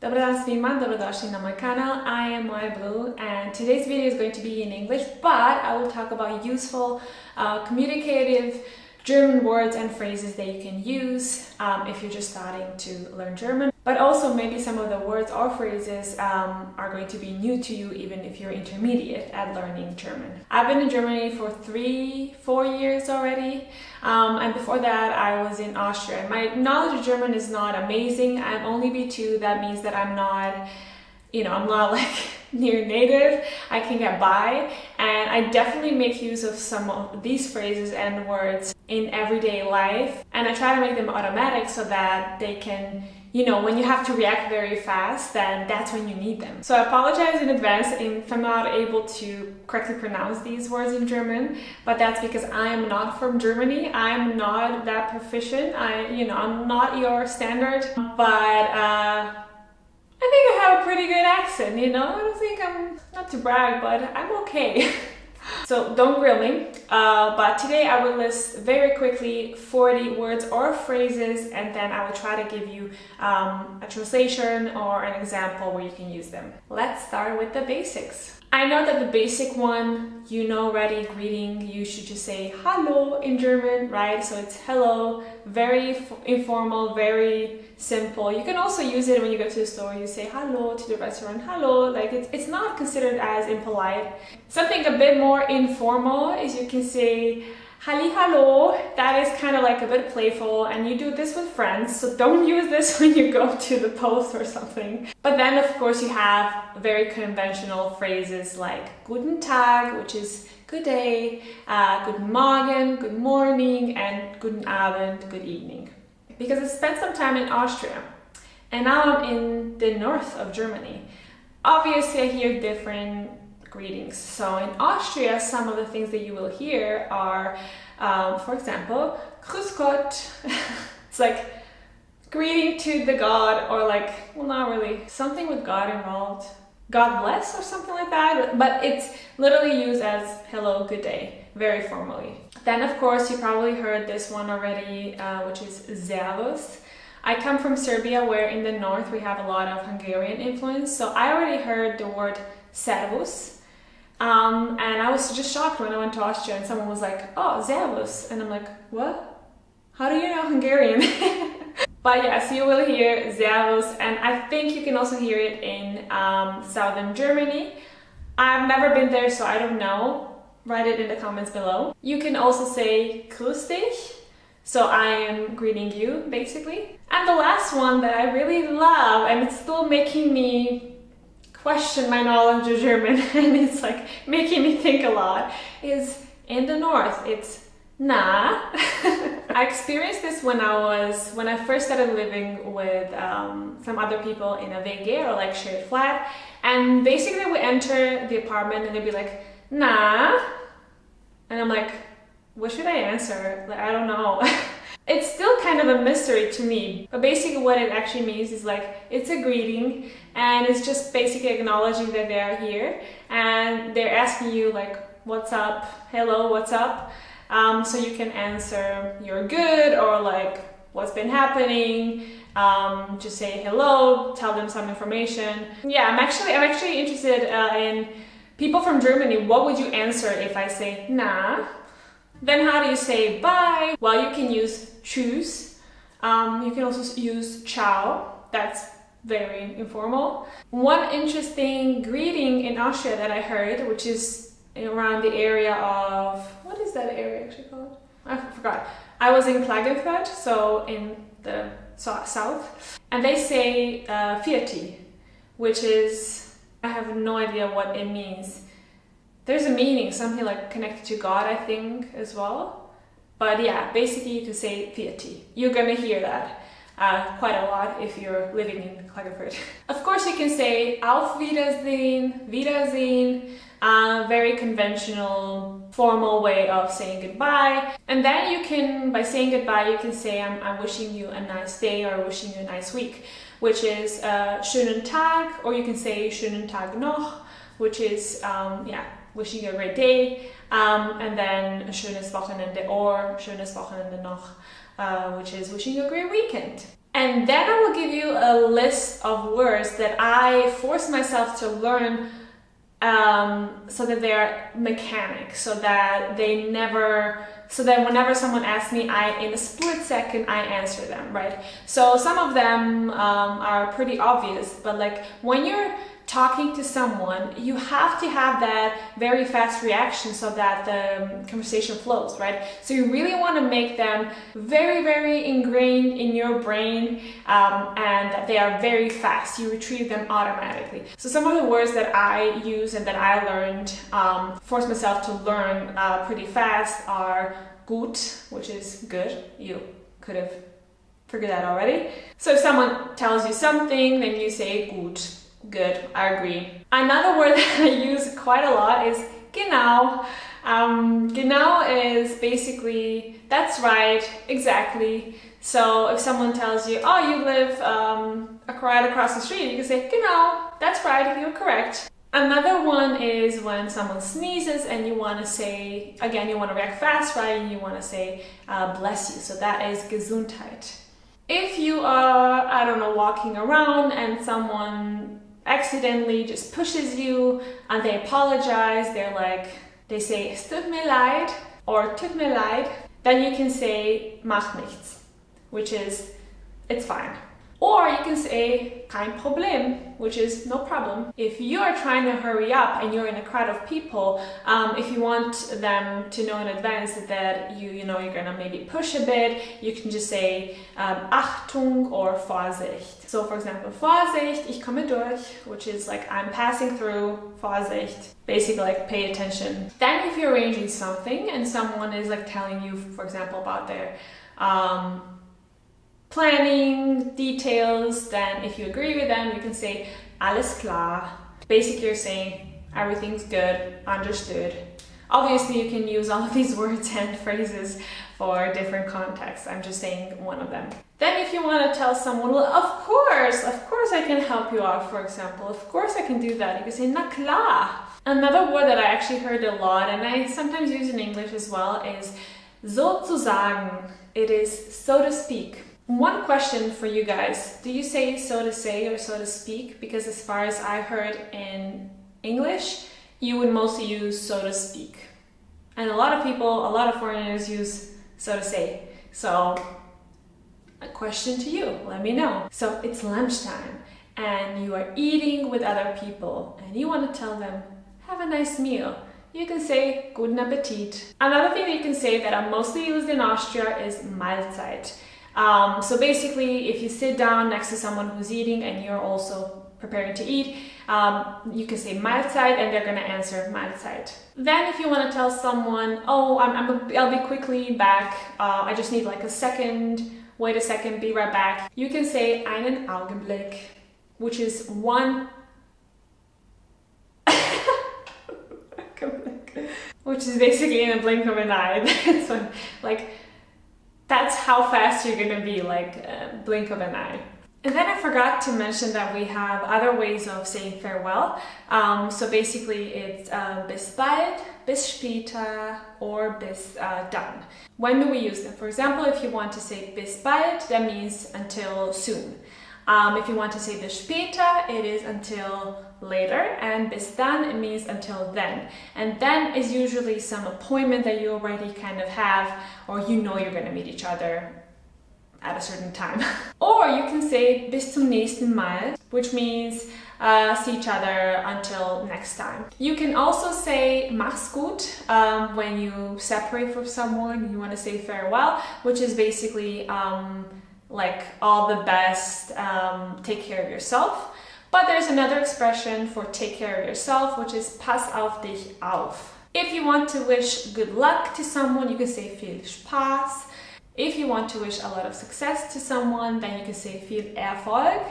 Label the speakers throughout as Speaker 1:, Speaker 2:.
Speaker 1: Dobar dan svima, dobrodošli na moj kanal. I am Moja Blue and today's video is going to be in English, but I will talk about useful, communicative German words and phrases that you can use if you're just starting to learn German. But also maybe some of the words or phrases are going to be new to you even if you're intermediate at learning German. I've been in Germany for 3-4 years already, and before that I was in Austria. My knowledge of German is not amazing. I'm only B2. That means that I'm not like near native. I can get by, and I definitely make use of some of these phrases and words in everyday life, and I try to make them automatic so that they can, when you have to react very fast, then that's when you need them. So I apologize in advance if I'm not able to correctly pronounce these words in German, but that's because I am not from Germany. I'm not that proficient. I'm not your standard, but I think I have a pretty good accent, I don't think I'm, not to brag, but I'm okay. So don't grill me, but today I will list very quickly 40 words or phrases, and then I will try to give you a translation or an example where you can use them. Let's start with the basics. I know that the basic one, already, greeting, you should just say hallo in German, right? So it's hello, very informal, very simple. You can also use it when you go to the store, you say hello to the restaurant, hello, like it's not considered as impolite. Something a bit more informal is you can say halli hallo. That is kind of like a bit playful, and you do this with friends, so don't use this when you go to the post or something. But then of course you have very conventional phrases like guten Tag, which is good day, guten Morgen, good morning, and guten Abend, good evening. Because I spent some time in Austria, and now I'm in the north of Germany. Obviously I hear different greetings. So in Austria, some of the things that you will hear are, for example, Grüß Gott. It's like greeting to the God, or not really, something with God involved. God bless or something like that, but it's literally used as hello, good day, very formally. Then of course you probably heard this one already, which is servus. I come from Serbia, where in the north we have a lot of Hungarian influence, so I already heard the word servus. And I was just shocked when I went to Austria and someone was like, oh, servus, and I'm like, what? How do you know Hungarian? But yes, you will hear servus, and I think you can also hear it in southern Germany. I've never been there, so I don't know. Write it in the comments below. You can also say grüß dich, so I am greeting you, basically. And the last one that I really love, and it's still making me question my knowledge of German, and it's like making me think a lot, is in the north, it's na. I experienced this when I first started living with some other people in a WG, or like shared flat, and basically we enter the apartment and they'd be like, na, and I'm like, what should I answer? Like, I don't know. It's still kind of a mystery to me, but basically what it actually means is like, it's a greeting, and it's just basically acknowledging that they are here, and they're asking you like, what's up, hello, what's up? So you can answer you're good, or like what's been happening, just say hello, tell them some information. Yeah, I'm actually interested in people from Germany. What would you answer if I say na? Then how do you say bye? Well, you can use tschüss. You can also use ciao. That's very informal. One interesting greeting in Austria that I heard, which is around the area of, what is that area actually called? I forgot. I was in Klagenfurt, so in the south, and they say Vierti, which is, I have no idea what it means. There's a meaning, something like connected to God, I think, as well. But yeah, basically you can say Vierti. You're gonna hear that quite a lot if you're living in Klagenfurt. Of course, you can say Auf Wiedersehen, Wiedersehen, very conventional, formal way of saying goodbye. And then you can, by saying goodbye, you can say I'm wishing you a nice day, or wishing you a nice week, which is schönen Tag, or you can say schönen Tag noch, which is, wishing you a great day, and then schönes Wochenende, or schönes Wochenende noch, which is wishing you a great weekend. And then I will give you a list of words that I force myself to learn so that they're mechanic, so that whenever someone asks me, in a split second, I answer them, right? So some of them are pretty obvious, but like when you're talking to someone, you have to have that very fast reaction so that the conversation flows, right? So you really want to make them very, very ingrained in your brain, and that they are very fast. You retrieve them automatically. So some of the words that I use and that I learned, force myself to learn pretty fast are gut, which is good. You could have figured that already. So if someone tells you something, then you say gut. Good, I agree. Another word that I use quite a lot is genau. Genau is basically, that's right, exactly. So if someone tells you, oh, you live right across the street, you can say, genau, that's right, you're correct. Another one is when someone sneezes and you want to say, again, you want to react fast, right? And you want to say, bless you. So that is Gesundheit. If you are, I don't know, walking around and someone accidentally just pushes you and they apologize, they say es tut mir leid or tut mir leid, then you can say mach nichts, which is it's fine. Or you can say kein Problem, which is no problem. If you are trying to hurry up and you're in a crowd of people, if you want them to know in advance that you're gonna maybe push a bit, you can just say Achtung or Vorsicht. So for example, Vorsicht, ich komme durch, which is like I'm passing through, Vorsicht, basically like pay attention. Then if you're arranging something and someone is like telling you, for example, about their planning details, then if you agree with them, you can say alles klar. Basically, you're saying everything's good, understood. Obviously, you can use all of these words and phrases for different contexts. I'm just saying one of them. Then if you want to tell someone, well, of course I can help you out, for example. Of course I can do that. You can say na klar. Another word that I actually heard a lot, and I sometimes use in English as well, is sozusagen. It is so to speak. One question for you guys, do you say so to say or so to speak? Because as far as I heard in English, you would mostly use so to speak. And a lot of foreigners use so to say. So a question to you, let me know. So it's lunchtime and you are eating with other people and you want to tell them, have a nice meal. You can say guten Appetit. Another thing that you can say that are mostly used in Austria is Mahlzeit. So basically, if you sit down next to someone who's eating and you're also preparing to eat, you can say Mahlzeit and they're going to answer Mahlzeit. Then if you want to tell someone, oh, I'll be quickly back, I just need like a second, wait a second, be right back. You can say einen Augenblick, which is one, which is basically in a blink of an eye. That's how fast you're gonna be, like blink of an eye. And then I forgot to mention that we have other ways of saying farewell. So basically it's bis bald, bis später, or bis dann. When do we use them? For example, if you want to say bis bald, that means until soon. If you want to say bis später, it is until later, and bis dann, it means until then. And then is usually some appointment that you already kind of have, or you know you're going to meet each other at a certain time. Or you can say bis zum nächsten Mal, which means see each other until next time. You can also say mach's gut when you separate from someone and you want to say farewell, which is basically like all the best, take care of yourself. But there's another expression for take care of yourself, which is pass auf dich auf. If you want to wish good luck to someone, you can say viel Spaß. If you want to wish a lot of success to someone, then you can say viel Erfolg.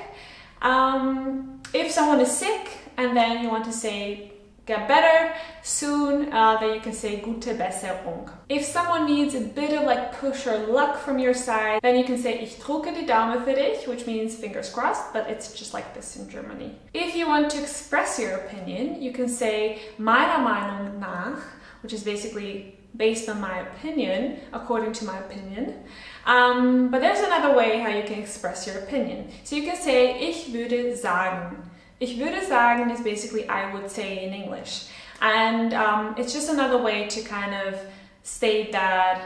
Speaker 1: If someone is sick and then you want to say get better soon, then you can say gute Besserung. If someone needs a bit of like push or luck from your side, then you can say ich drücke die Daumen für dich, which means fingers crossed, but it's just like this in Germany. If you want to express your opinion, you can say meiner Meinung nach, which is basically based on my opinion, according to my opinion. But there's another way how you can express your opinion. So you can say, ich würde sagen. Ich würde sagen is basically I would say in English. And it's just another way to kind of state that,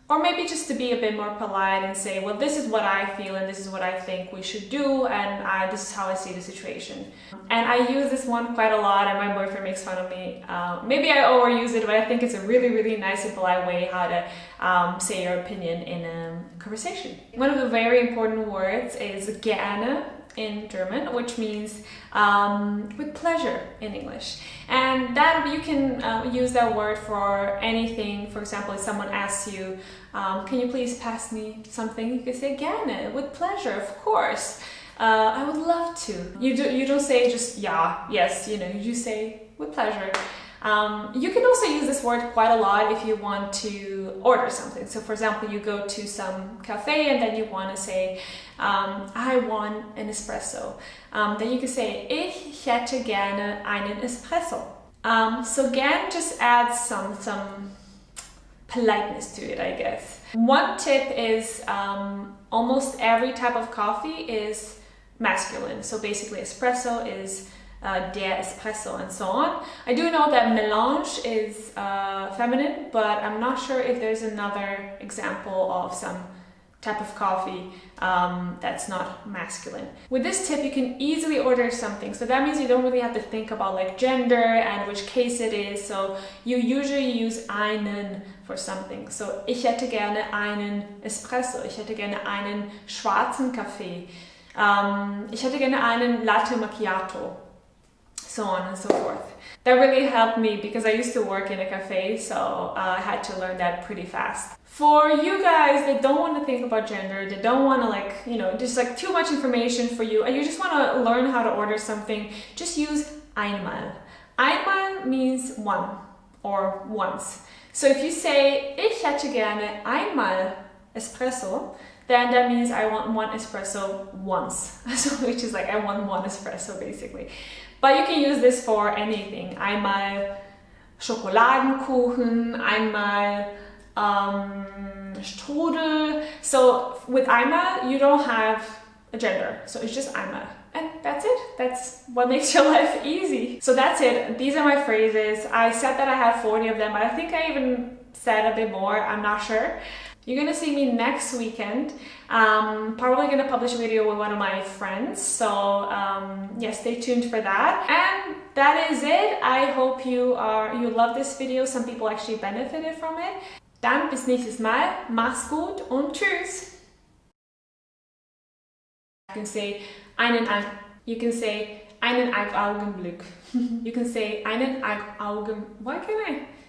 Speaker 1: or maybe just to be a bit more polite and say, well, this is what I feel and this is what I think we should do, and this is how I see the situation. And I use this one quite a lot, and my boyfriend makes fun of me. Maybe I overuse it, but I think it's a really, really nice and polite way how to say your opinion in a conversation. One of the very important words is gerne in German, which means with pleasure in English. And that you can use that word for anything. For example, if someone asks you, can you please pass me something? You can say gerne, with pleasure, of course. I would love to. You don't say just yeah, yes, you just say with pleasure. You can also use this word quite a lot if you want to order something. So for example, you go to some cafe and then you want to say, I want an espresso. Then you can say, ich hätte gerne einen Espresso. So gern just adds some politeness to it, I guess. One tip is almost every type of coffee is masculine. So basically espresso is der Espresso and so on. I do know that melange is feminine, but I'm not sure if there's another example of some type of coffee that's not masculine. With this tip, you can easily order something. So that means you don't really have to think about like gender and which case it is. So you usually use einen for something. So ich hätte gerne einen Espresso. Ich hätte gerne einen schwarzen Kaffee. Ich hätte gerne einen Latte Macchiato. So on and so forth. That really helped me because I used to work in a cafe, so I had to learn that pretty fast. For you guys that don't want to think about gender, that don't want to just like too much information for you, and you just want to learn how to order something, just use einmal. Einmal means one or once. So if you say, ich hätte gerne einmal Espresso, then that means I want one espresso once. So which is like I want one espresso basically. But you can use this for anything. Einmal Schokoladenkuchen, einmal Strudel. So with einmal, you don't have a gender. So it's just einmal. And that's it. That's what makes your life easy. So that's it. These are my phrases. I said that I had 40 of them, but I think I even said a bit more. I'm not sure. You're gonna see me next weekend. Probably gonna publish a video with one of my friends. So yeah, stay tuned for that. And that is it. I hope you love this video. Some people actually benefited from it. Dann bis nächstes Mal. Mach's gut und tschüss. You can say einen Augenblick. You can say einen Augen. Why can't I?